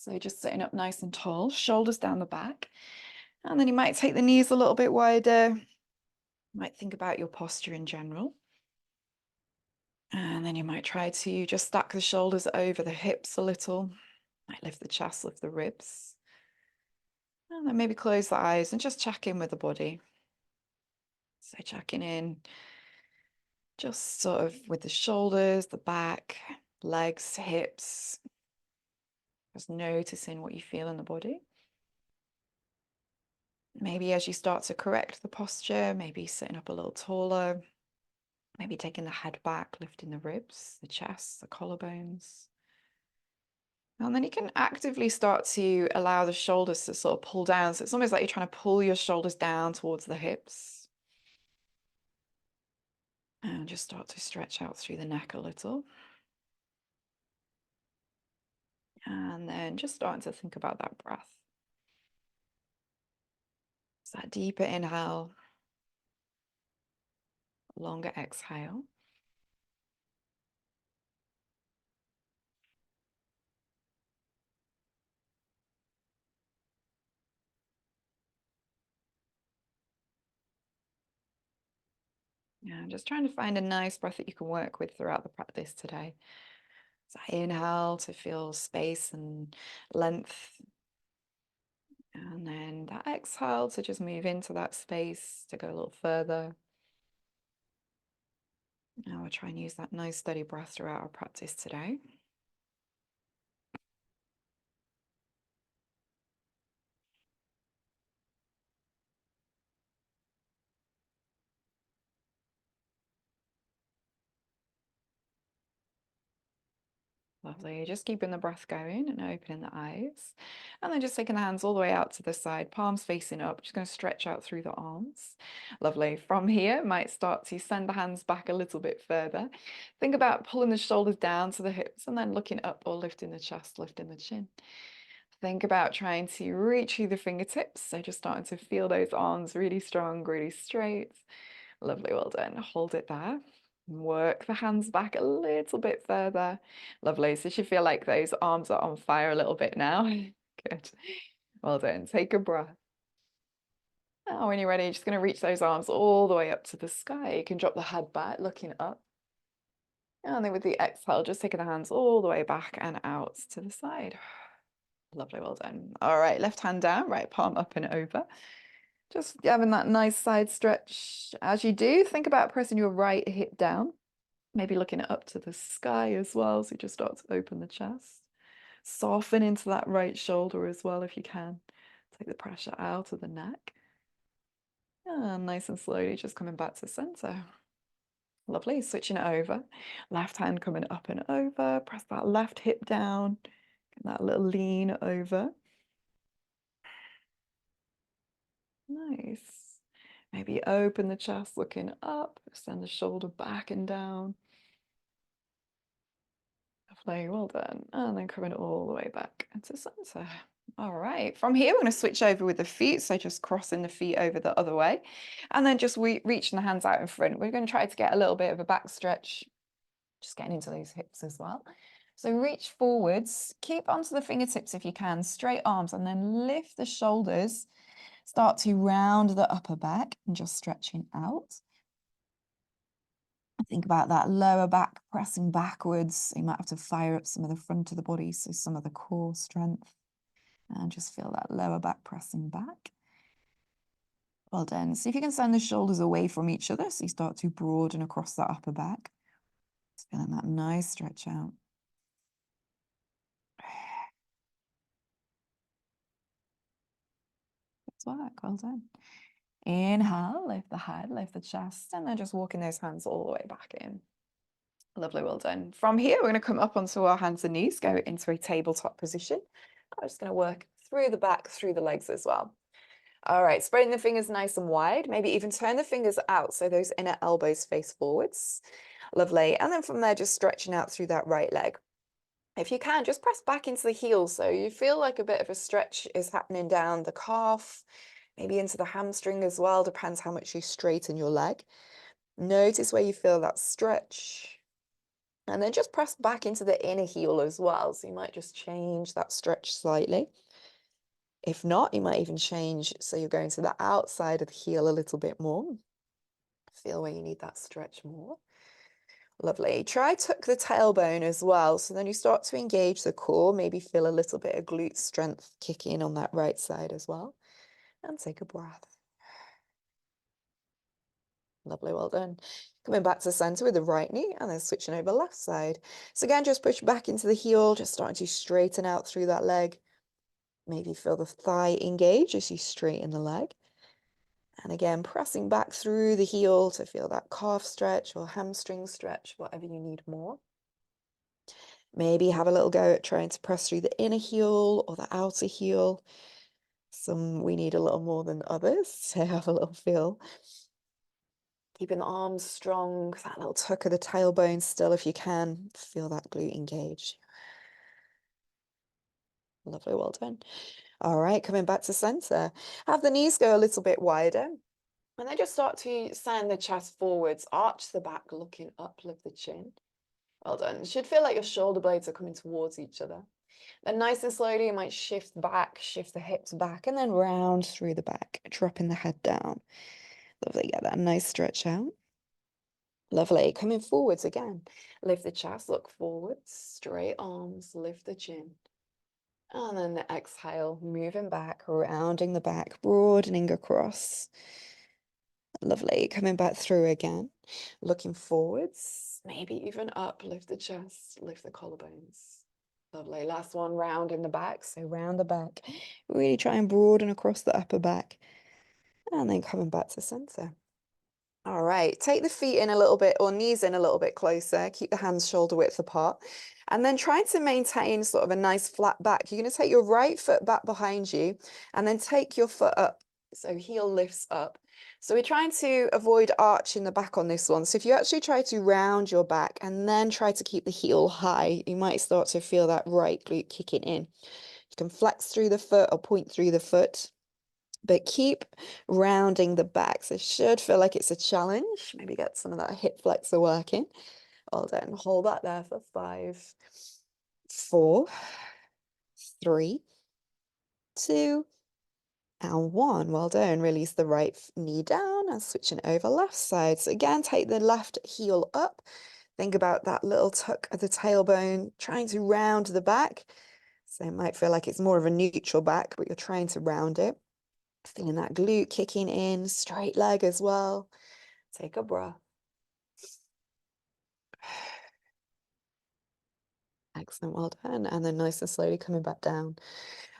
So just sitting up nice and tall, shoulders down the back. And then you might take the knees a little bit wider. You might think about your posture in general. And then you might try to just stack the shoulders over the hips a little. Might lift the chest, lift the ribs. And then maybe close the eyes and just check in with the body. So checking in just sort of with the shoulders, the back, legs, hips. Just noticing what you feel in the body. Maybe as you start to correct the posture, maybe sitting up a little taller, maybe taking the head back, lifting the ribs, the chest, the collarbones. And then you can actively start to allow the shoulders to sort of pull down. So it's almost like you're trying to pull your shoulders down towards the hips. And just start to stretch out through the neck a little. And then just starting to think about that breath. It's that deeper inhale, longer exhale. Yeah, just trying to find a nice breath that you can work with throughout the practice today. So inhale to feel space and length. And then that exhale to just move into that space to go a little further. Now we'll try and use that nice steady breath throughout our practice today. Lovely. Just keeping the breath going and opening the eyes. And then just taking the hands all the way out to the side, palms facing up. Just going to stretch out through the arms. Lovely. From here, might start to send the hands back a little bit further. Think about pulling the shoulders down to the hips and then looking up or lifting the chest, lifting the chin. Think about trying to reach through the fingertips. So just starting to feel those arms really strong, really straight. Lovely. Well done. Hold it there. Work the hands back a little bit further. Lovely. So you should feel like those arms are on fire a little bit now. Good. Well done. Take a breath. Now, when you're ready, you're just going to reach those arms all the way up to the sky. You can drop the head back, looking up. And then with the exhale, just taking the hands all the way back and out to the side. Lovely. Well done. All right. Left hand down, right palm up and over. Just having that nice side stretch. As you do, think about pressing your right hip down. Maybe looking up to the sky as well. So you just start to open the chest. Soften into that right shoulder as well if you can. Take the pressure out of the neck. And nice and slowly just coming back to center. Lovely. Switching it over. Left hand coming up and over. Press that left hip down. Get that little lean over. Nice. Maybe open the chest looking up. Send the shoulder back and down. Lovely, well done. And then coming all the way back into center. All right, from here, we're going to switch over with the feet. So just crossing the feet over the other way. And then just reaching the hands out in front. We're going to try to get a little bit of a back stretch, just getting into those hips as well. So reach forwards, keep onto the fingertips if you can, straight arms, and then lift the shoulders. Start to round the upper back and just stretching out. Think about that lower back pressing backwards. You might have to fire up some of the front of the body, so some of the core strength. And just feel that lower back pressing back. Well done. See if you can send the shoulders away from each other, so you start to broaden across that upper back. Just feeling that nice stretch out. Good work. Well done. Inhale, lift the head, lift the chest, and then just walking those hands all the way back in. Lovely, well done. From here, we're going to come up onto our hands and knees, go into a tabletop position. I'm just going to work through the back, through the legs as well. All right, spreading the fingers nice and wide, maybe even turn the fingers out so those inner elbows face forwards. Lovely. And then from there, just stretching out through that right leg. If you can, just press back into the heels so you feel like a bit of a stretch is happening down the calf, maybe into the hamstring as well, depends how much you straighten your leg. Notice where you feel that stretch. And then just press back into the inner heel as well. So you might just change that stretch slightly. If not, you might even change so you're going to the outside of the heel a little bit more. Feel where you need that stretch more. Lovely. Try tuck the tailbone as well. So then you start to engage the core, maybe feel a little bit of glute strength kick in on that right side as well. And take a breath. Lovely, well done. Coming back to center with the right knee and then switching over left side. So again, just push back into the heel, just starting to straighten out through that leg. Maybe feel the thigh engage as you straighten the leg. And again, pressing back through the heel to feel that calf stretch or hamstring stretch, whatever you need more. Maybe have a little go at trying to press through the inner heel or the outer heel. Some we need a little more than others, so have a little feel. Keeping the arms strong, that little tuck of the tailbone still if you can. Feel that glute engage. Lovely, well done. All right, coming back to center. Have the knees go a little bit wider. And then just start to send the chest forwards, arch the back, looking up, lift the chin. Well done. It should feel like your shoulder blades are coming towards each other. Then nice and slowly, you might shift back, shift the hips back, and then round through the back, dropping the head down. Lovely, get that nice stretch out. Lovely, coming forwards again. Lift the chest, look forwards, straight arms, lift the chin. And then the exhale, moving back, rounding the back, broadening across. Lovely, coming back through again, looking forwards, maybe even up, lift the chest, lift the collarbones. Lovely, last one, round in the back, so round the back. Really try and broaden across the upper back. And then coming back to center. All right, take the feet in a little bit or knees in a little bit closer. Keep the hands shoulder width apart. And then try to maintain sort of a nice flat back. You're going to take your right foot back behind you and then take your foot up. So heel lifts up. So we're trying to avoid arching the back on this one. So if you actually try to round your back and then try to keep the heel high, you might start to feel that right glute kicking in. You can flex through the foot or point through the foot, but keep rounding the back. So it should feel like it's a challenge. Maybe get some of that hip flexor working. Well done. Hold that there for 5, 4, 3, 2, and 1. Well done. Release the right knee down and switching over left side. So again, take the left heel up. Think about that little tuck of the tailbone, trying to round the back. So it might feel like it's more of a neutral back, but you're trying to round it. Feeling that glute kicking in, straight leg as well. Take a breath. Excellent, well done. And then nice and slowly coming back down.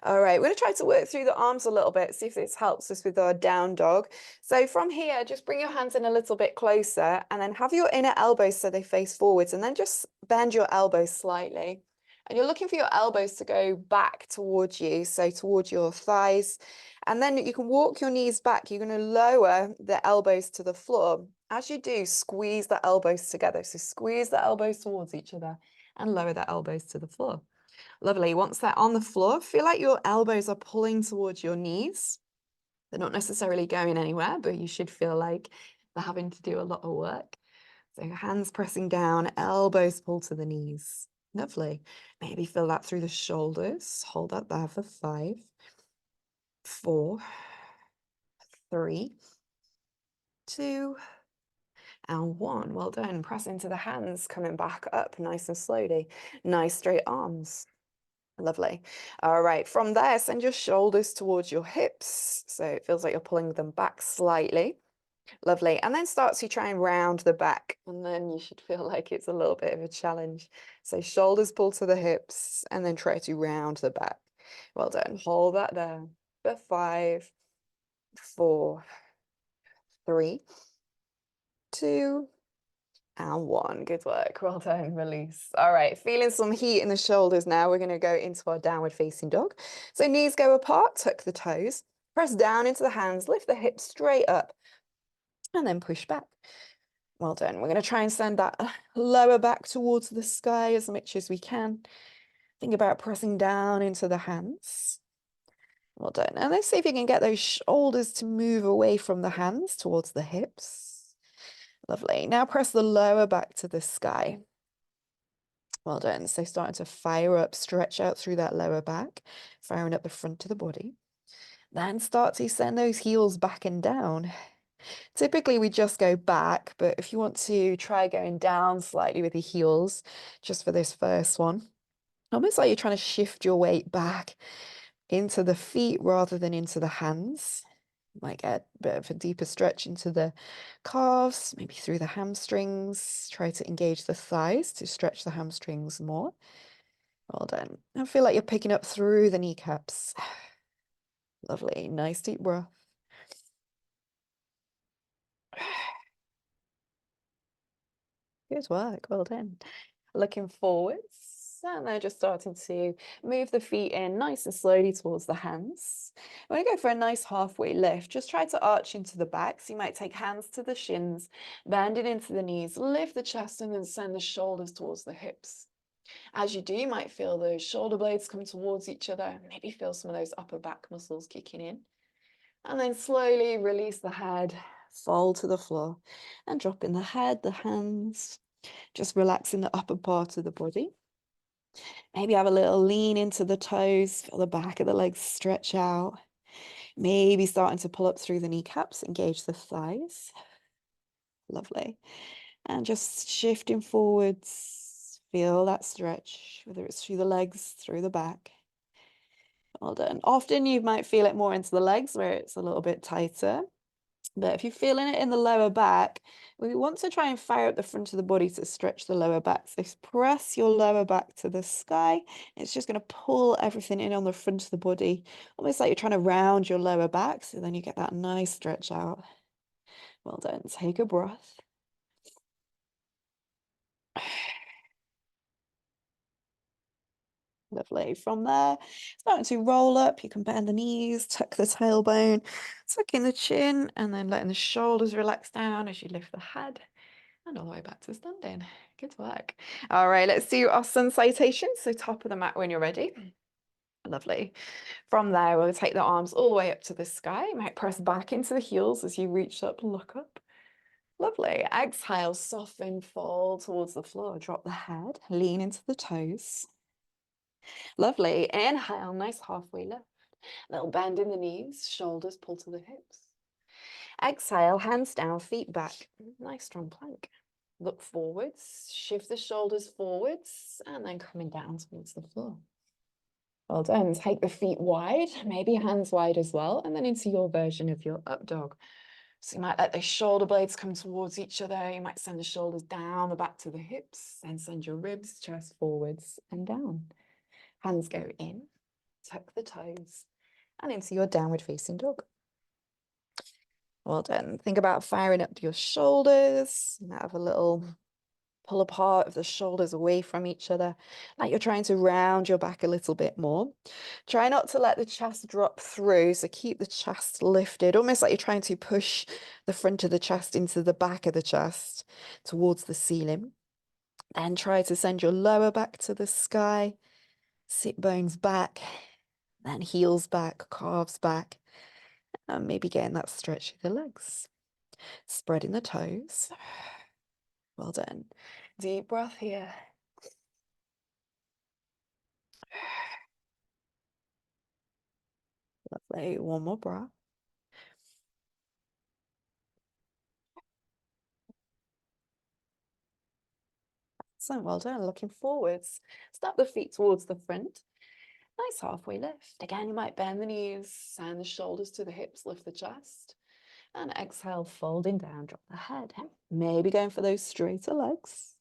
All right, we're going to try to work through the arms a little bit, see if this helps us with our down dog. So from here, just bring your hands in a little bit closer and then have your inner elbows so they face forwards and then just bend your elbows slightly. And you're looking for your elbows to go back towards you, so towards your thighs. And then you can walk your knees back. You're going to lower the elbows to the floor. As you do, squeeze the elbows together. So squeeze the elbows towards each other and lower the elbows to the floor. Lovely. Once they're on the floor, feel like your elbows are pulling towards your knees. They're not necessarily going anywhere, but you should feel like they're having to do a lot of work. So hands pressing down, elbows pull to the knees. Lovely. Maybe feel that through the shoulders. Hold that there for 5, 4, 3, 2, and 1. Well done. Press into the hands, coming back up nice and slowly. Nice straight arms. Lovely. All right, from there, send your shoulders towards your hips. So it feels like you're pulling them back slightly. Lovely. And then start to try and round the back. And then you should feel like it's a little bit of a challenge. So shoulders pull to the hips and then try to round the back. Well done. Hold that there for 5, 4, 3, 2, and 1. Good work. Well done. Release. All right. Feeling some heat in the shoulders now. We're going to go into our downward facing dog. So knees go apart, tuck the toes, press down into the hands, lift the hips straight up, and then push back. Well done. We're going to try and send that lower back towards the sky as much as we can. Think about pressing down into the hands. Well done. And let's see if you can get those shoulders to move away from the hands towards the hips. Lovely. Now press the lower back to the sky. Well done. So starting to fire up, stretch out through that lower back, firing up the front of the body. Then start to send those heels back and down. Typically, we just go back, but if you want to try going down slightly with the heels, just for this first one, almost like you're trying to shift your weight back into the feet rather than into the hands. Might get a bit of a deeper stretch into the calves, maybe through the hamstrings. Try to engage the thighs to stretch the hamstrings more. Well done. I feel like you're picking up through the kneecaps. Lovely. Nice deep breath. Good work. Well done. Looking forwards. And then just starting to move the feet in nice and slowly towards the hands. When you go for a nice halfway lift, just try to arch into the back. So you might take hands to the shins, bending into the knees, lift the chest, and then send the shoulders towards the hips. As you do, you might feel those shoulder blades come towards each other. Maybe feel some of those upper back muscles kicking in. And then slowly release the head, fall to the floor, and drop in the head, the hands, just relaxing the upper part of the body. Maybe have a little lean into the toes, feel the back of the legs stretch out. Maybe starting to pull up through the kneecaps, engage the thighs. Lovely. And just shifting forwards, feel that stretch, whether it's through the legs, through the back. Well done. Often you might feel it more into the legs where it's a little bit tighter. But if you're feeling it in the lower back, we want to try and fire up the front of the body to stretch the lower back. So press your lower back to the sky. It's just going to pull everything in on the front of the body, almost like you're trying to round your lower back. So then you get that nice stretch out. Well done. Take a breath. Lovely. From there, starting to roll up, you can bend the knees, tuck the tailbone, tuck in the chin, and then letting the shoulders relax down as you lift the head. And all the way back to standing. Good work. All right, let's do our sun salutation. So top of the mat when you're ready. Lovely. From there, we'll take the arms all the way up to the sky. You might press back into the heels as you reach up, look up. Lovely. Exhale, soften, fall towards the floor. Drop the head, lean into the toes. Lovely. Inhale, nice halfway lift. Little bend in the knees, shoulders pull to the hips. Exhale, hands down, feet back. Nice strong plank. Look forwards, shift the shoulders forwards, and then coming down towards the floor. Well done. Take the feet wide, maybe hands wide as well, and then into your version of your up dog. So you might let the shoulder blades come towards each other. You might send the shoulders down the back to the hips, and send your ribs, chest forwards and down. Hands go in, tuck the toes, and into your downward facing dog. Well done. Think about firing up your shoulders. You might have a little pull apart of the shoulders away from each other, like you're trying to round your back a little bit more. Try not to let the chest drop through, so keep the chest lifted, almost like you're trying to push the front of the chest into the back of the chest towards the ceiling. Then try to send your lower back to the sky, sit bones back, then heels back, calves back, and maybe getting that stretch of the legs. Spreading the toes. Well done. Deep breath here. Lovely. One more breath. So well done. Looking forwards. Step the feet towards the front. Nice halfway lift. Again, you might bend the knees, send the shoulders to the hips, lift the chest. And exhale, folding down, drop the head. Maybe going for those straighter legs.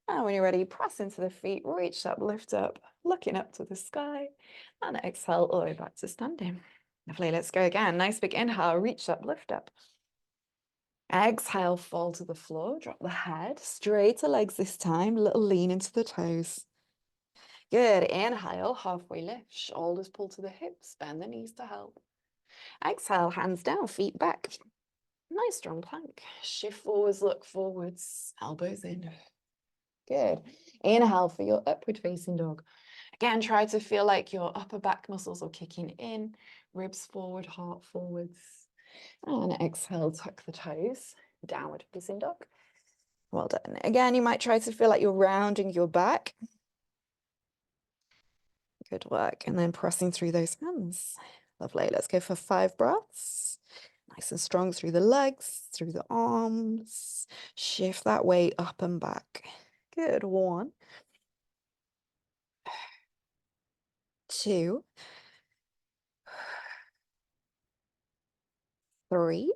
And when you're ready, press into the feet, reach up, lift up, looking up to the sky. And exhale all the way back to standing. Lovely. Let's go again. Nice big inhale, reach up, lift up. Exhale, fall to the floor, drop the head, straighter legs this time, little lean into the toes. Good, inhale, halfway lift, shoulders pull to the hips, bend the knees to help. Exhale, hands down, feet back. Nice strong plank. Shift forwards, look forwards, elbows in. Good. Inhale for your upward facing dog. Again, try to feel like your upper back muscles are kicking in, ribs forward, heart forwards. And exhale, tuck the toes, downward facing dog. Well done. Again, you might try to feel like you're rounding your back. Good work. And then pressing through those hands. Lovely. Let's go for 5 breaths. Nice and strong through the legs, through the arms. Shift that weight up and back. Good. 1, 2, 3,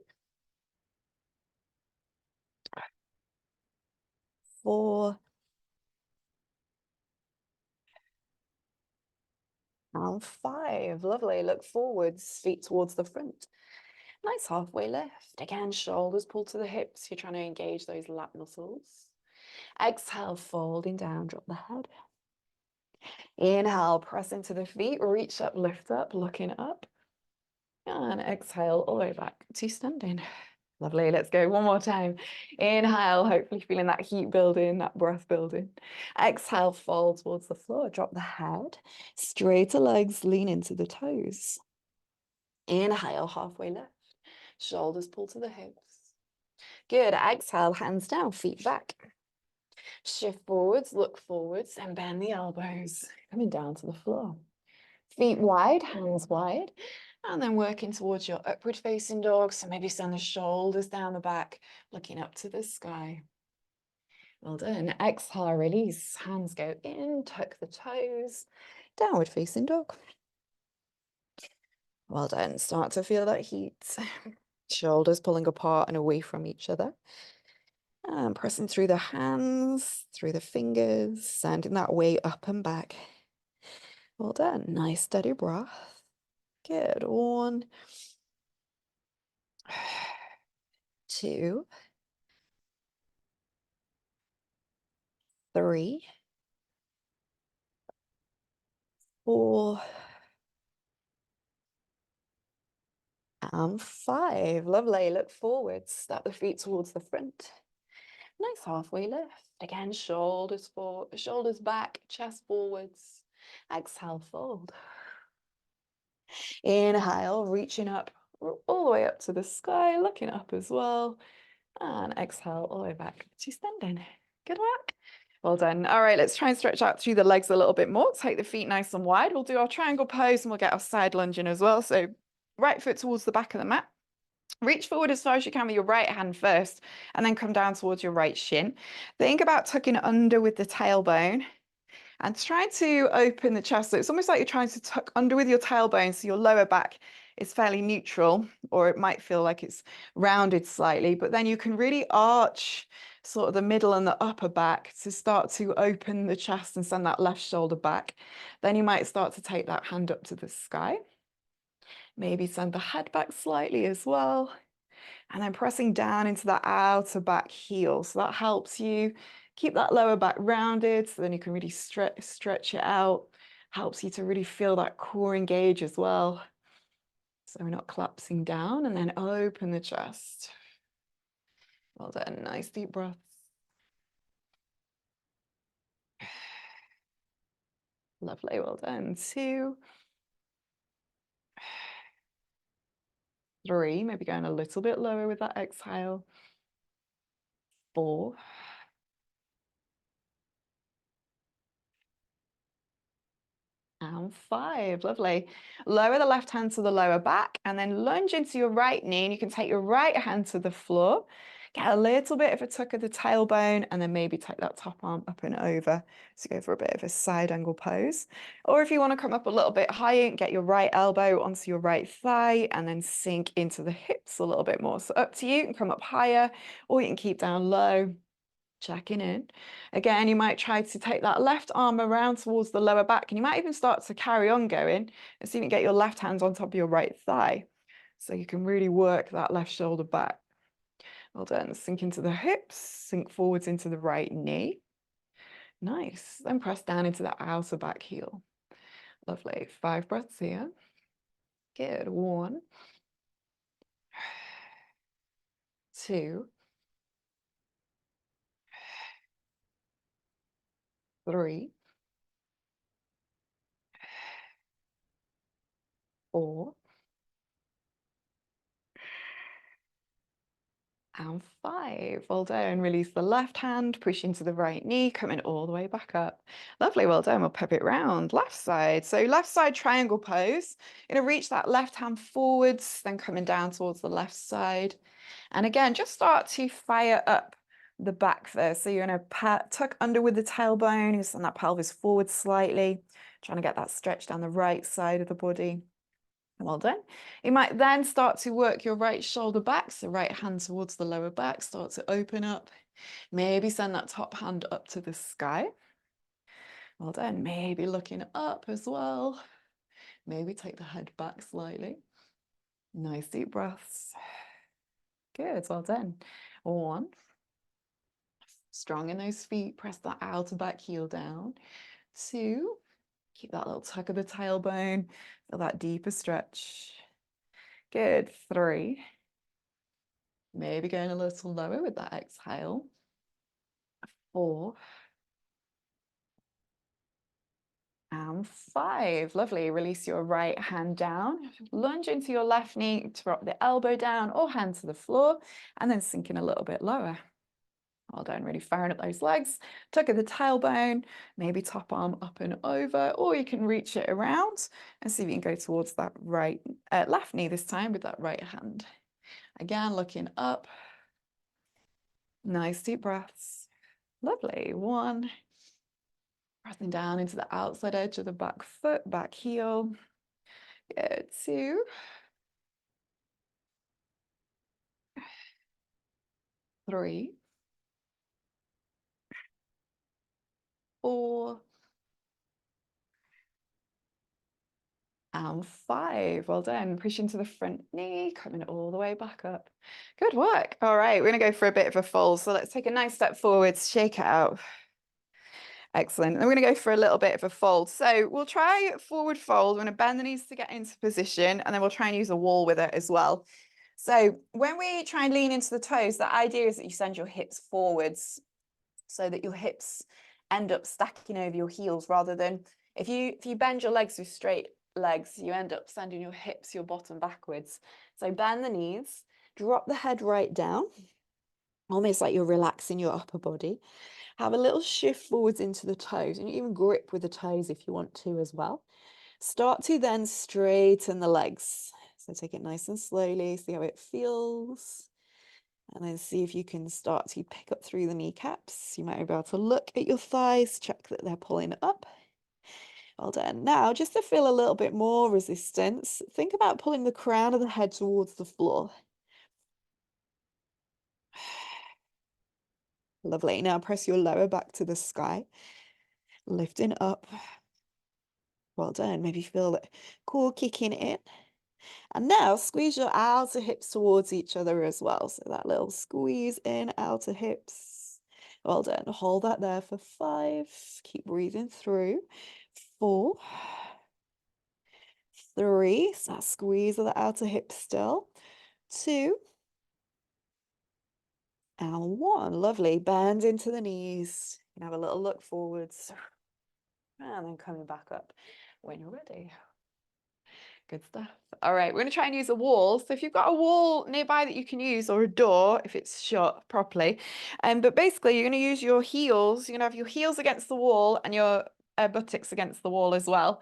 4, and 5. Lovely. Look forwards, feet towards the front. Nice halfway lift. Again, shoulders pull to the hips. You're trying to engage those lat muscles. Exhale, folding down, drop the head. Inhale, press into the feet, reach up, lift up, looking up. And exhale all the way back to standing. Lovely. Let's go one more time. Inhale, hopefully feeling that heat building, that breath building. Exhale, fold towards the floor, drop the head, straighter legs, lean into the toes. Inhale, halfway lift. Shoulders pull to the hips. Good. Exhale, hands down, feet back. Shift forwards, look forwards, and bend the elbows. Coming down to the floor. Feet wide, hands wide. And then working towards your upward facing dog. So maybe send the shoulders down the back, looking up to the sky. Well done. Exhale, release. Hands go in, tuck the toes. Downward facing dog. Well done. Start to feel that heat. Shoulders pulling apart and away from each other. And pressing through the hands, through the fingers, sending that weight up and back. Well done. Nice steady breath. Good. 1, 2, 3, 4, and 5. Lovely. Look forward. Step the feet towards the front. Nice halfway lift. Again, shoulders forward, shoulders back, chest forwards. Exhale, fold. Inhale, reaching up all the way up to the sky, looking up as well. And exhale all the way back to standing. Good work. Well done. All right, let's try and stretch out through the legs a little bit more. Take the feet nice and wide. We'll do our triangle pose and we'll get our side lunge in as well. So right foot towards the back of the mat. Reach forward as far as you can with your right hand first, and then come down towards your right shin. Think about tucking under with the tailbone and trying to open the chest. So it's almost like you're trying to tuck under with your tailbone so your lower back is fairly neutral, or it might feel like it's rounded slightly, but then you can really arch sort of the middle and the upper back to start to open the chest and send that left shoulder back. Then you might start to take that hand up to the sky. Maybe send the head back slightly as well. And then pressing down into that outer back heel. So that helps you keep that lower back rounded. So then you can really stretch it out. Helps you to really feel that core engage as well. So we're not collapsing down, and then open the chest. Well done. Nice deep breaths. Lovely. Well done. 2, 3. Maybe going a little bit lower with that exhale. 4. And 5. Lovely. Lower the left hand to the lower back and then lunge into your right knee. And you can take your right hand to the floor. Get a little bit of a tuck of the tailbone and then maybe take that top arm up and over. So go for a bit of a side angle pose. Or if you want to come up a little bit higher, get your right elbow onto your right thigh and then sink into the hips a little bit more. So up to you. You can come up higher or you can keep down low. Checking in. Again, you might try to take that left arm around towards the lower back, and you might even start to carry on going and see if you can get your left hand on top of your right thigh. So you can really work that left shoulder back. Well done. Sink into the hips, sink forwards into the right knee. Nice. Then press down into the outer back heel. Lovely. 5 breaths here. Good. 1, 2, 3, 4, and and 5. Well done. Release the left hand, push into the right knee, coming all the way back up. Lovely, well done. We'll pivot round, left side. So left side triangle pose. You're gonna reach that left hand forwards, then coming down towards the left side. And again, just start to fire up the back there. So you're gonna tuck under with the tailbone, you send that pelvis forward slightly, trying to get that stretch down the right side of the body. Well done. You might then start to work your right shoulder back, so right hand towards the lower back, start to open up. Maybe send that top hand up to the sky. Well done. Maybe looking up as well. Maybe take the head back slightly. Nice deep breaths. Good, well done. 1. Strong in those feet, press that outer back heel down. 2. Keep that little tuck of the tailbone, feel that deeper stretch. Good, 3. Maybe going a little lower with that exhale. 4. And 5. Lovely. Release your right hand down. Lunge into your left knee to drop the elbow down or hand to the floor, and then sinking a little bit lower. Well done. Really firing up those legs. Tuck of the tailbone, maybe top arm up and over, or you can reach it around and see if you can go towards that left knee this time with that right hand. Again, looking up. Nice deep breaths. Lovely. 1. Pressing down into the outside edge of the back foot, back heel. Good. 2. 3. 4. And 5. Well done. Push into the front knee, coming all the way back up. Good work. All right, we're going to go for a bit of a fold. So let's take a nice step forwards, shake it out. Excellent. And we're going to go for a little bit of a fold. So we'll try forward fold. We're going to bend the knees to get into position, and then we'll try and use a wall with it as well. So when we try and lean into the toes, the idea is that you send your hips forwards so that your hips end up stacking over your heels, rather than if you bend your legs with straight legs, you end up sending your hips, your bottom backwards. So bend the knees, drop the head right down, almost like you're relaxing your upper body. Have a little shift forwards into the toes, and you even grip with the toes if you want to as well. Start to then straighten the legs. So take it nice and slowly, see how it feels. And then see if you can start to pick up through the kneecaps. You might be able to look at your thighs, check that they're pulling up. Well done. Now, just to feel a little bit more resistance, think about pulling the crown of the head towards the floor. Lovely. Now press your lower back to the sky, lifting up. Well done. Maybe feel that core kicking in. And now squeeze your outer hips towards each other as well. So that little squeeze in, outer hips. Well done. Hold that there for 5. Keep breathing through. 4. 3. So that squeeze of the outer hips still. 2. And 1. Lovely. Bend into the knees. You can have a little look forwards. And then coming back up when you're ready. Good stuff. All right, we're going to try and use a wall. So if you've got a wall nearby that you can use, or a door if it's shut properly, but basically you're going to use your heels. You're going to have your heels against the wall and your buttocks against the wall as well.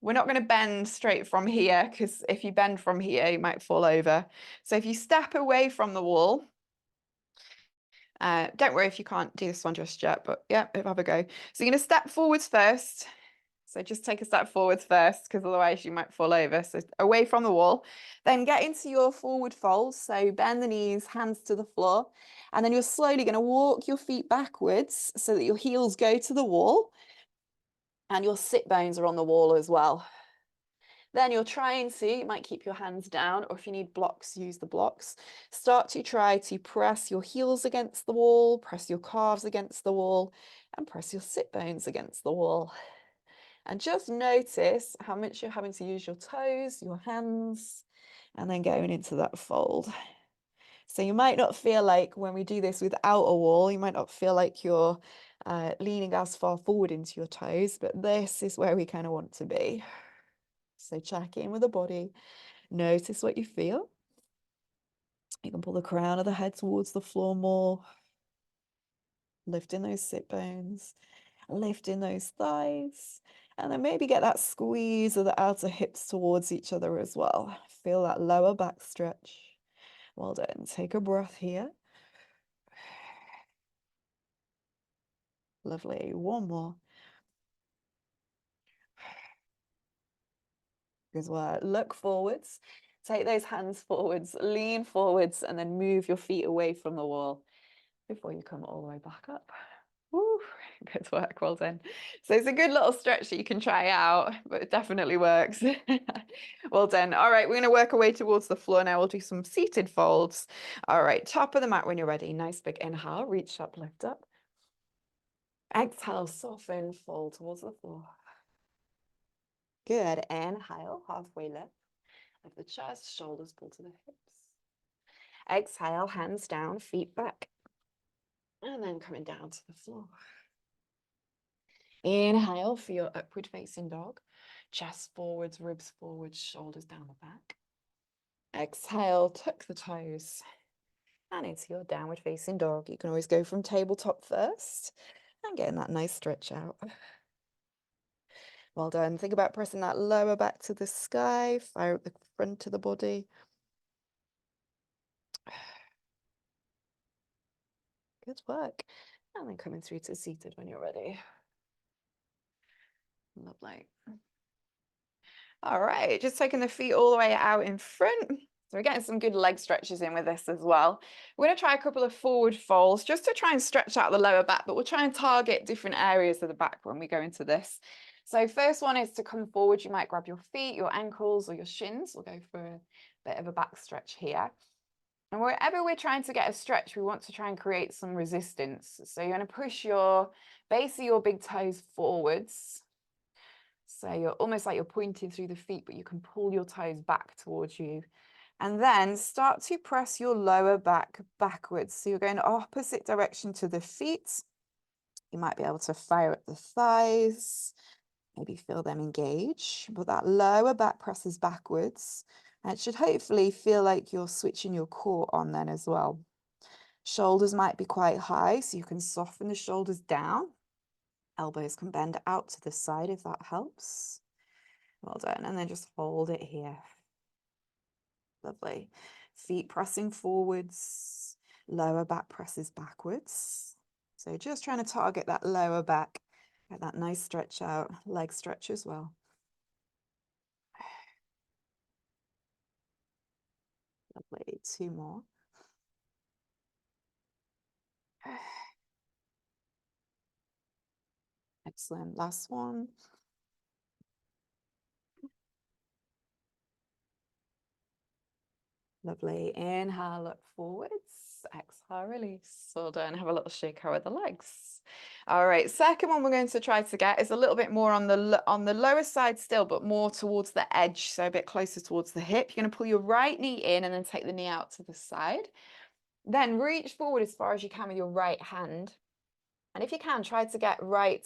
We're not going to bend straight from here, because if you bend from here, you might fall over. So if you step away from the wall, don't worry if you can't do this one just yet, but yeah, have a go. So you're going to step forwards first. So just take a step forwards first, because otherwise you might fall over. So away from the wall. Then get into your forward fold. So bend the knees, hands to the floor. And then you're slowly going to walk your feet backwards so that your heels go to the wall. And your sit bones are on the wall as well. Then you're trying to, you might keep your hands down, or if you need blocks, use the blocks. Start to try to press your heels against the wall, press your calves against the wall, and press your sit bones against the wall. And just notice how much you're having to use your toes, your hands, and then going into that fold. So you might not feel like when we do this without a wall, you might not feel like you're leaning as far forward into your toes, but this is where we kind of want to be. So check in with the body, notice what you feel. You can pull the crown of the head towards the floor more, lifting those sit bones, lifting those thighs, and then maybe get that squeeze of the outer hips towards each other as well. Feel that lower back stretch. Well done. Take a breath here. Lovely. One more. Good work. Look forwards. Take those hands forwards, lean forwards, and then move your feet away from the wall before you come all the way back up. Woo, good work, well done. So it's a good little stretch that you can try out, but it definitely works. Well done. All right, we're going to work our way towards the floor now. We'll do some seated folds. All right, top of the mat when you're ready. Nice big inhale, reach up, lift up. Exhale, soften, fold towards the floor. Good. Inhale, halfway lift. Lift the chest, shoulders pull to the hips. Exhale, hands down, feet back. And then coming down to the floor. Inhale for your upward facing dog. Chest forwards, ribs forwards, shoulders down the back. Exhale, tuck the toes. And into your downward facing dog. You can always go from tabletop first and getting that nice stretch out. Well done. Think about pressing that lower back to the sky, fire up the front of the body. Good work. And then coming through to seated when you're ready. Lovely. All right, just taking the feet all the way out in front. So we're getting some good leg stretches in with this as well. We're going to try a couple of forward folds just to try and stretch out the lower back, but we'll try and target different areas of the back when we go into this. So first one is to come forward. You might grab your feet, your ankles, or your shins. We'll go for a bit of a back stretch here. And wherever we're trying to get a stretch, we want to try and create some resistance. So you're going to push your base of your big toes forwards. So you're almost like you're pointing through the feet, but you can pull your toes back towards you. And then start to press your lower back backwards. So you're going opposite direction to the feet. You might be able to fire at the thighs, maybe feel them engage, but that lower back presses backwards. And it should hopefully feel like you're switching your core on then as well. Shoulders might be quite high, so you can soften the shoulders down. Elbows can bend out to the side if that helps. Well done. And then just hold it here. Lovely. Feet pressing forwards, lower back presses backwards. So just trying to target that lower back, get that nice stretch out, leg stretch as well. Lovely. Two more. Excellent. Last one. Lovely. Inhale, look forwards. Exhale, release. Well done. Have a little shake out with the legs. All right. Second one we're going to try to get is a little bit more on the lower side still, but more towards the edge, so a bit closer towards the hip. You're going to pull your right knee in and then take the knee out to the side. Then reach forward as far as you can with your right hand. And if you can, try to get right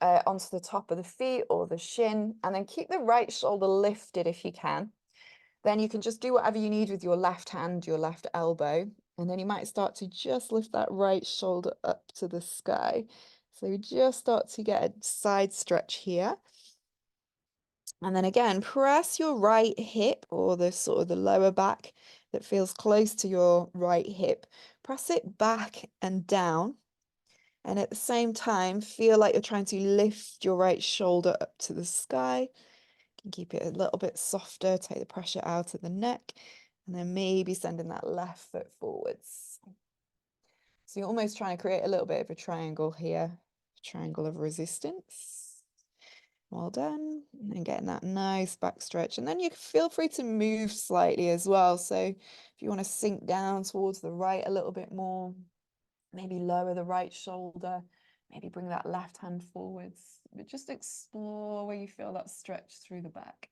onto the top of the feet or the shin, and then keep the right shoulder lifted if you can. Then you can just do whatever you need with your left hand, your left elbow, and then you might start to just lift that right shoulder up to the sky. So you just start to get a side stretch here. And then again, press your right hip or the sort of the lower back that feels close to your right hip. Press it back and down. And at the same time, feel like you're trying to lift your right shoulder up to the sky. You can keep it a little bit softer, take the pressure out of the neck, and then maybe sending that left foot forwards. So you're almost trying to create a little bit of a triangle here, a triangle of resistance. Well done. And getting that nice back stretch. And then you feel free to move slightly as well. So if you want to sink down towards the right a little bit more, maybe lower the right shoulder, maybe bring that left hand forwards, but just explore where you feel that stretch through the back.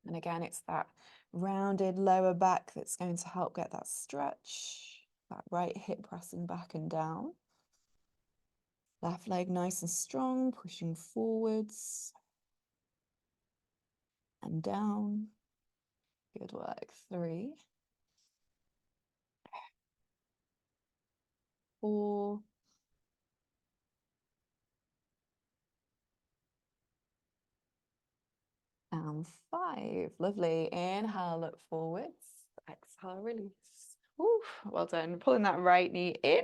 And again, it's that rounded lower back that's going to help get that stretch, that right hip pressing back and down. Left leg nice and strong, pushing forwards and down. Good work. 3, 4, and 5. Lovely. Inhale, look forwards. Exhale, release. Oof, well done. Pulling that right knee in.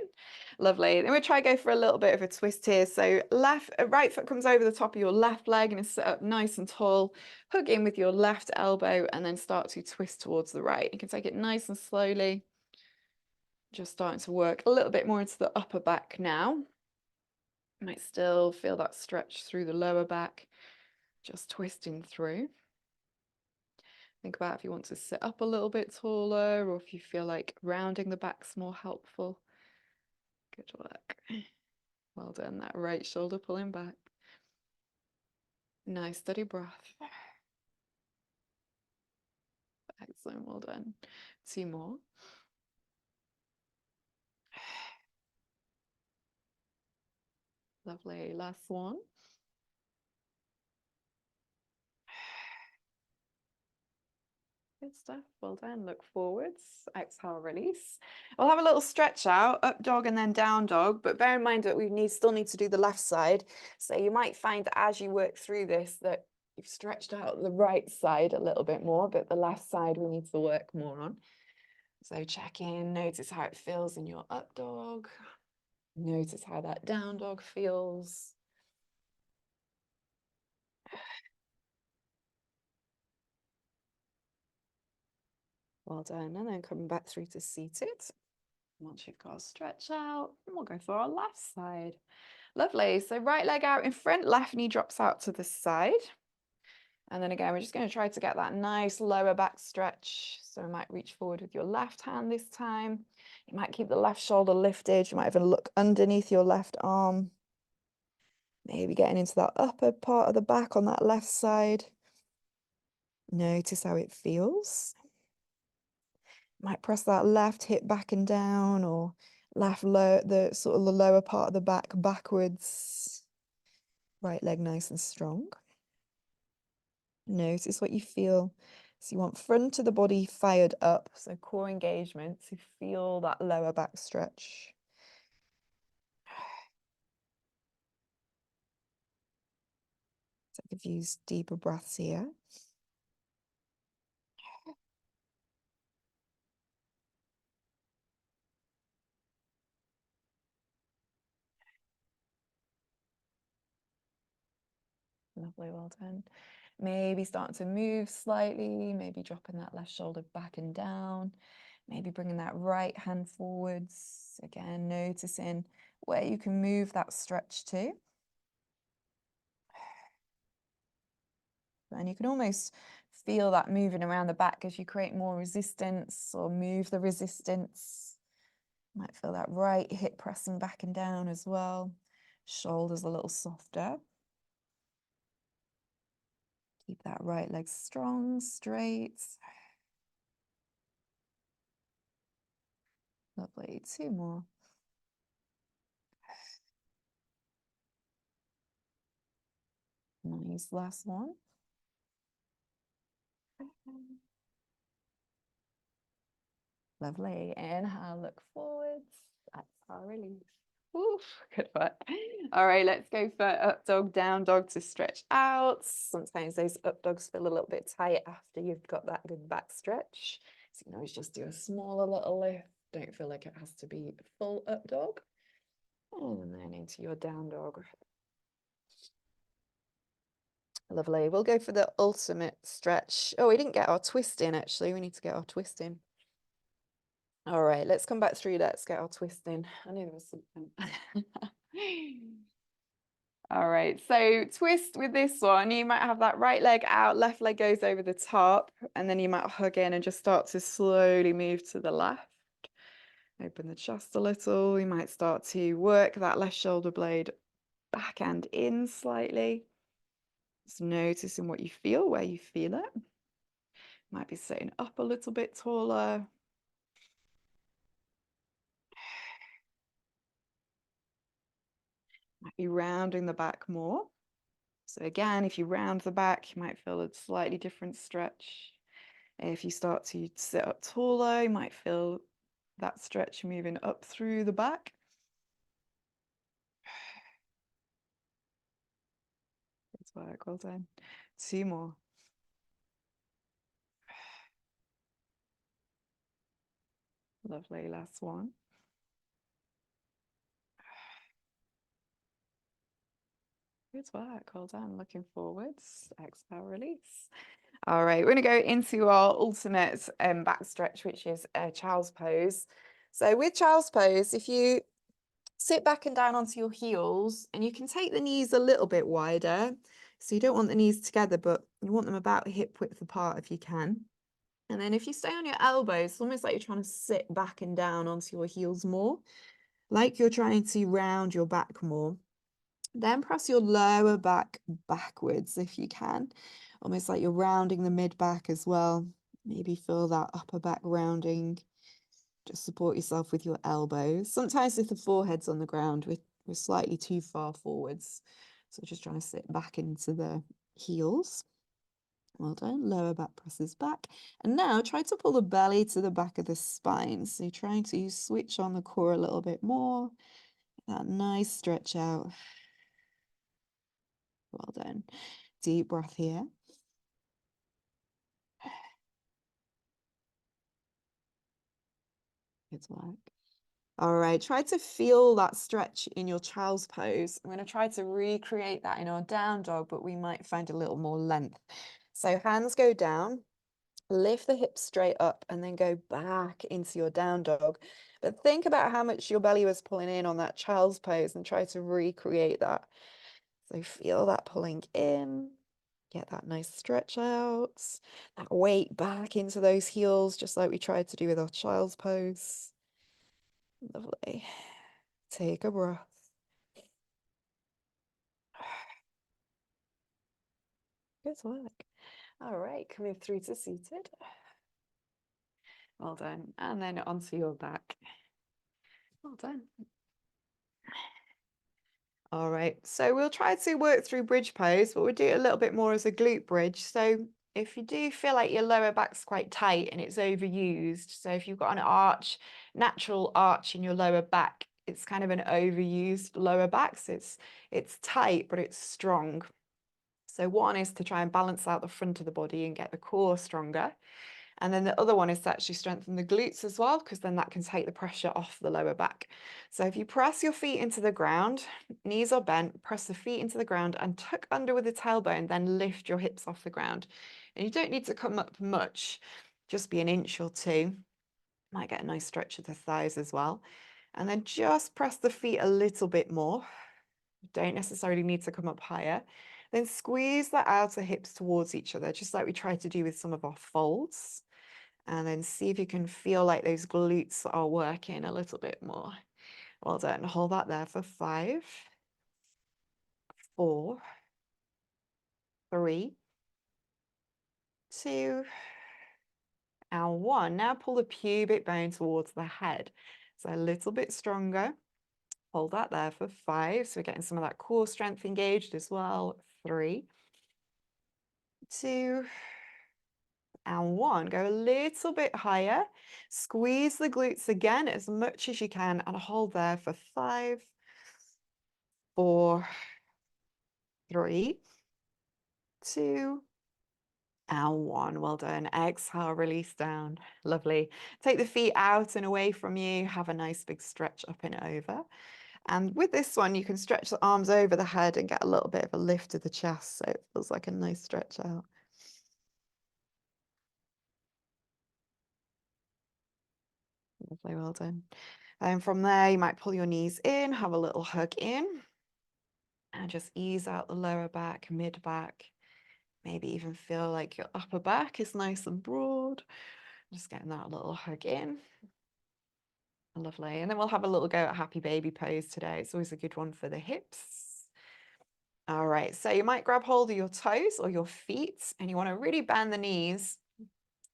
Lovely. Then we'll try go for a little bit of a twist here. So right foot comes over the top of your left leg and is set up nice and tall. Hug in with your left elbow and then start to twist towards the right. You can take it nice and slowly. Just starting to work a little bit more into the upper back now. You might still feel that stretch through the lower back, just twisting through. Think about if you want to sit up a little bit taller or if you feel like rounding the back's more helpful. Good work. Well done. That right shoulder pulling back. Nice steady breath. Excellent. Well done. 2 more. Lovely. Last one. Good stuff. Well done. Look forwards. Exhale, release. We'll have a little stretch out, up dog and then down dog. But bear in mind that we still need to do the left side. So you might find that as you work through this, that you've stretched out the right side a little bit more, but the left side we need to work more on. So check in, notice how it feels in your up dog. Notice how that down dog feels. Well done. And then coming back through to seated. Once you've got a stretch out, we'll go for our left side. Lovely. So right leg out in front, left knee drops out to the side. And then again, we're just going to try to get that nice lower back stretch. So you might reach forward with your left hand this time. You might keep the left shoulder lifted. You might even look underneath your left arm. Maybe getting into that upper part of the back on that left side. Notice how it feels. Might press that left hip back and down, or left low, the sort of the lower part of the back backwards. Right leg nice and strong. Notice what you feel. So you want front of the body fired up, so core engagement, to feel that lower back stretch. Take a few deeper breaths here. Lovely, well done. Maybe starting to move slightly, maybe dropping that left shoulder back and down, maybe bringing that right hand forwards. Again, noticing where you can move that stretch to. And you can almost feel that moving around the back as you create more resistance or move the resistance. You might feel that right hip pressing back and down as well. Shoulders a little softer. Keep that right leg strong, straight. Lovely. 2 more. Nice. Last one. Lovely. Inhale, look forwards. Exhale, release. Oof, good work. All right, let's go for up dog, down dog to stretch out. Sometimes those up dogs feel a little bit tight after you've got that good back stretch. So you can always just do a smaller little lift. Don't feel like it has to be full up dog. And then into your down dog. Lovely. We'll go for the ultimate stretch. Oh, we didn't get our twist in actually. We need to get our twist in. All right, let's come back through. Let's get our twist in. I knew there was something. All right, so twist with this one. You might have that right leg out, left leg goes over the top, and then you might hug in and just start to slowly move to the left. Open the chest a little. You might start to work that left shoulder blade back and in slightly. Just noticing what you feel, where you feel it. Might be sitting up a little bit taller. Might be rounding the back more. So again, if you round the back, you might feel a slightly different stretch. If you start to sit up taller, you might feel that stretch moving up through the back. Good work, well done. 2 more. Lovely, last one. Good work, well done. Looking forwards, exhale, release. All right, we're gonna go into our ultimate back stretch, which is a child's pose. So with child's pose, if you sit back and down onto your heels, and you can take the knees a little bit wider. So you don't want the knees together, but you want them about hip width apart if you can. And then if you stay on your elbows, it's almost like you're trying to sit back and down onto your heels more, like you're trying to round your back more. Then press your lower back backwards if you can, almost like you're rounding the mid back as well. Maybe feel that upper back rounding. Just support yourself with your elbows. Sometimes if the forehead's on the ground, we're slightly too far forwards. So just trying to sit back into the heels. Well done. Lower back presses back. And now try to pull the belly to the back of the spine. So you're trying to switch on the core a little bit more. That nice stretch out. Well done. Deep breath here. Good work. All right, try to feel that stretch in your child's pose. I'm going to try to recreate that in our down dog, but we might find a little more length. So hands go down, lift the hips straight up, and then go back into your down dog. But think about how much your belly was pulling in on that child's pose and try to recreate that. So feel that pulling in, get that nice stretch out, that weight back into those heels, just like we tried to do with our child's pose. Lovely. Take a breath. Good work. All right, coming through to seated. Well done. And then onto your back. Well done. All right, so we'll try to work through bridge pose, but we'll do it a little bit more as a glute bridge. So if you do feel like your lower back's quite tight and it's overused, so if you've got an arch, natural arch in your lower back, it's kind of an overused lower back. So it's tight, but it's strong. So one is to try and balance out the front of the body and get the core stronger. And then the other one is to actually strengthen the glutes as well, because then that can take the pressure off the lower back. So if you press your feet into the ground, knees are bent, press the feet into the ground and tuck under with the tailbone, then lift your hips off the ground. And you don't need to come up much, just be an inch or two. Might get a nice stretch of the thighs as well. And then just press the feet a little bit more. Don't necessarily need to come up higher. Then squeeze the outer hips towards each other, just like we tried to do with some of our folds. And then see if you can feel like those glutes are working a little bit more. Well done. Hold that there for 5, 4, 3, 2, and 1. Now pull the pubic bone towards the head. So a little bit stronger. Hold that there for 5. So we're getting some of that core strength engaged as well. 3, 2, and 1. Go a little bit higher. Squeeze the glutes again as much as you can and hold there for 5, 4, 3, 2, and 1. Well done. Exhale, release down. Lovely. Take the feet out and away from you. Have a nice big stretch up and over. And with this one, you can stretch the arms over the head and get a little bit of a lift of the chest. So it feels like a nice stretch out. Lovely, well done. And from there, you might pull your knees in, have a little hug in, and just ease out the lower back, mid back. Maybe even feel like your upper back is nice and broad. Just getting that little hug in. Lovely. And then we'll have a little go at happy baby pose today. It's always a good one for the hips. All right, so you might grab hold of your toes or your feet, and you want to really bend the knees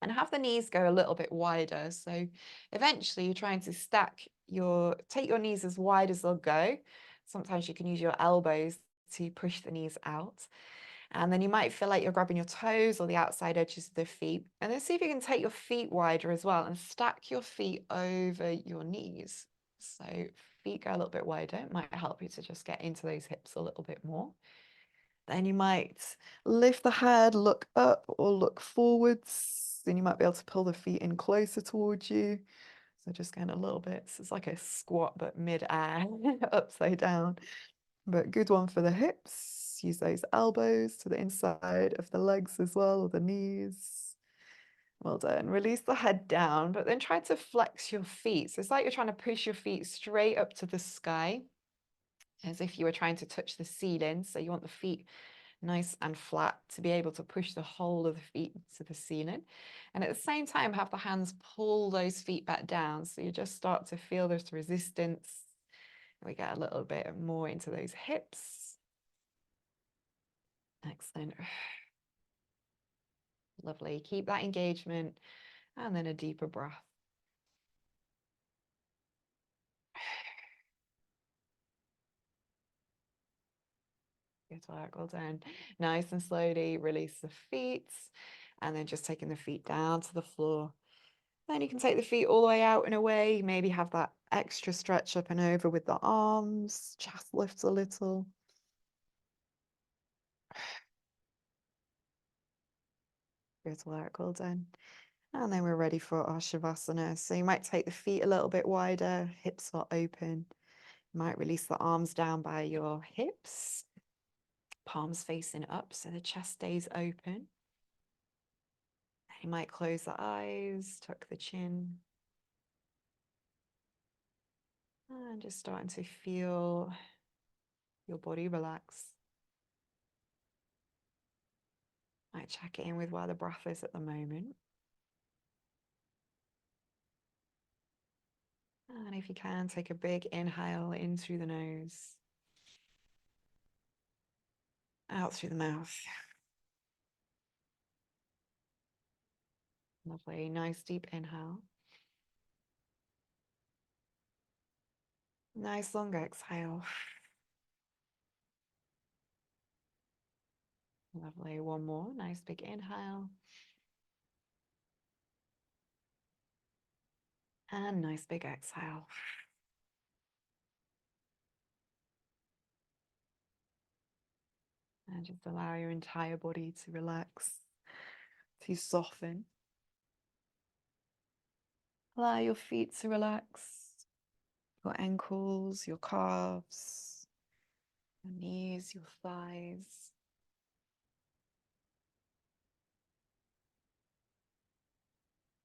and have the knees go a little bit wider. So eventually you're trying to take your knees as wide as they'll go. Sometimes you can use your elbows to push the knees out. And then you might feel like you're grabbing your toes or the outside edges of the feet. And then see if you can take your feet wider as well and stack your feet over your knees. So feet go a little bit wider. It might help you to just get into those hips a little bit more. Then you might lift the head, look up or look forwards. Then you might be able to pull the feet in closer towards you. So just going a little bit. So it's like a squat, but mid-air, upside down. But good one for the hips. Use those elbows to the inside of the legs as well, or the knees. Well done. Release the head down, but then try to flex your feet. So it's like you're trying to push your feet straight up to the sky, as if you were trying to touch the ceiling. So you want the feet nice and flat to be able to push the whole of the feet to the ceiling. And at the same time, have the hands pull those feet back down. So you just start to feel this resistance. We get a little bit more into those hips. Excellent. Lovely. Keep that engagement and then a deeper breath. Good work. Well done. Nice and slowly release the feet and then just taking the feet down to the floor. Then you can take the feet all the way out and away. Maybe have that extra stretch up and over with the arms. Chest lifts a little. Good work. Well done. And then we're ready for our Shavasana. So you might take the feet a little bit wider, hips are open. You might release the arms down by your hips, palms facing up so the chest stays open. You might close the eyes, tuck the chin. And just starting to feel your body relax. Might check in with where the breath is at the moment. And if you can, take a big inhale in through the nose, out through the mouth. Lovely, nice deep inhale. Nice long exhale. Lovely, one more, nice big inhale. And nice big exhale. And just allow your entire body to relax, to soften. Allow your feet to relax, your ankles, your calves, your knees, your thighs.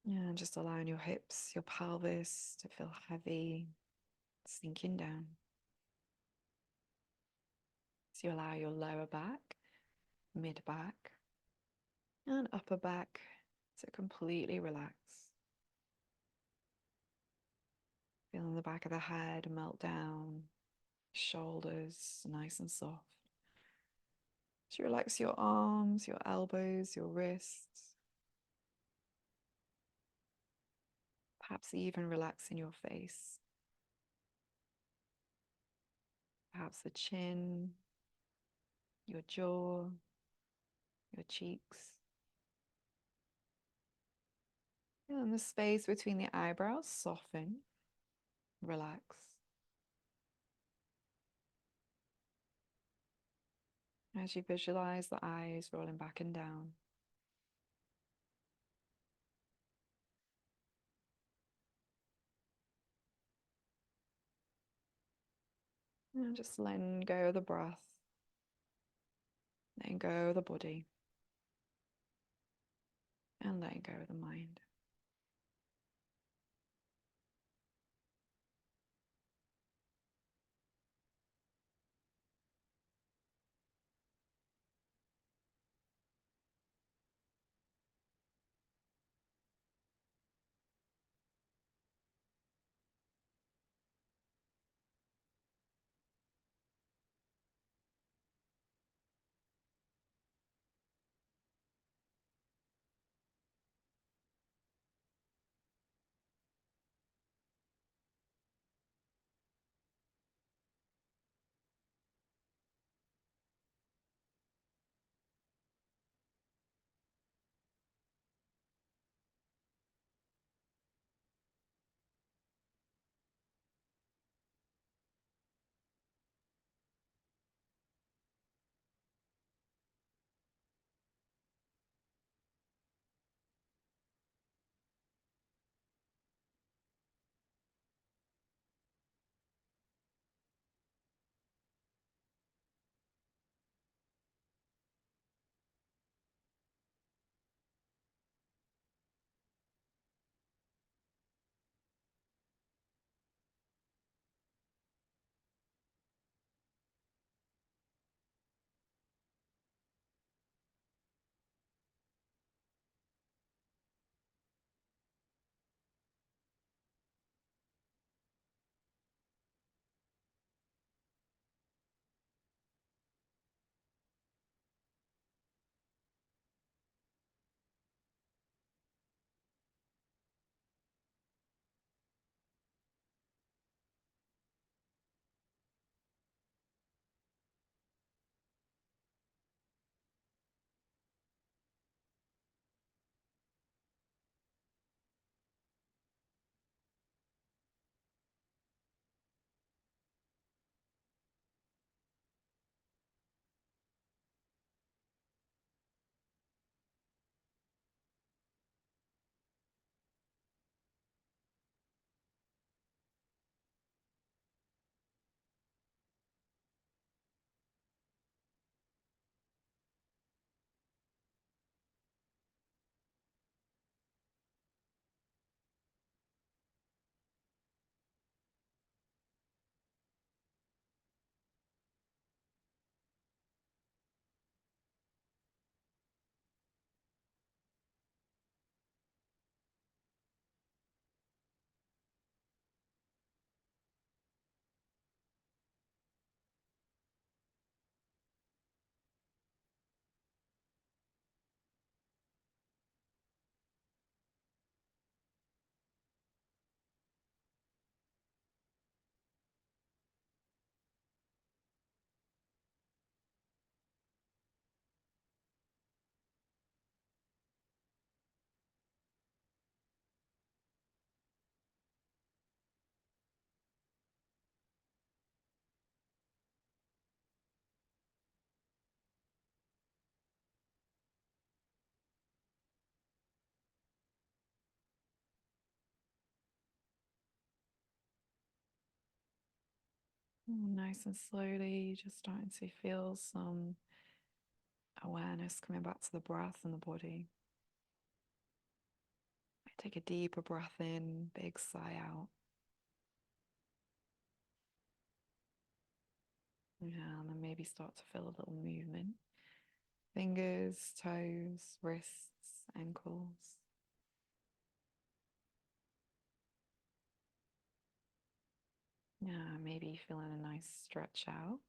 Yeah, just allowing your hips, your pelvis to feel heavy, sinking down. So you allow your lower back, mid back, and upper back to completely relax. Feeling the back of the head melt down, shoulders nice and soft. So relax your arms, your elbows, your wrists. Perhaps even relaxing your face. Perhaps the chin, your jaw, your cheeks. And the space between the eyebrows, soften, relax. As you visualize the eyes rolling back and down. And just letting go of the breath, letting go of the body, and letting go of the mind. Nice and slowly, just starting to feel some awareness coming back to the breath and the body. Take a deeper breath in, big sigh out. Yeah, and then maybe start to feel a little movement. Fingers, toes, wrists, ankles. Yeah, maybe feeling a nice stretch out.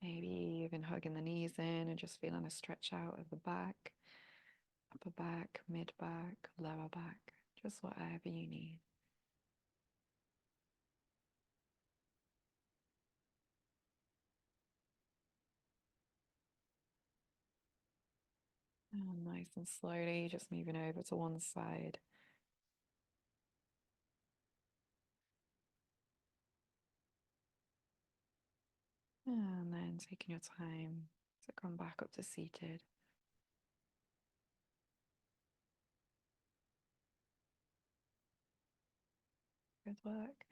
Maybe even hugging the knees in and just feeling a stretch out of the back, upper back, mid back, lower back, just whatever you need. And nice and slowly, just moving over to one side. And then taking your time to come back up to seated. Good work.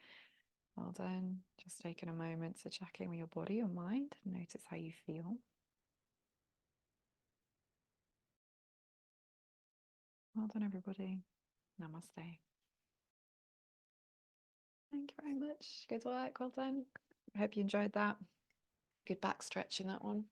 Well done. Just taking a moment to check in with your body and mind and notice how you feel. Well done, everybody. Namaste. Thank you very much. Good work. Well done. I hope you enjoyed that. Good back stretch in that one.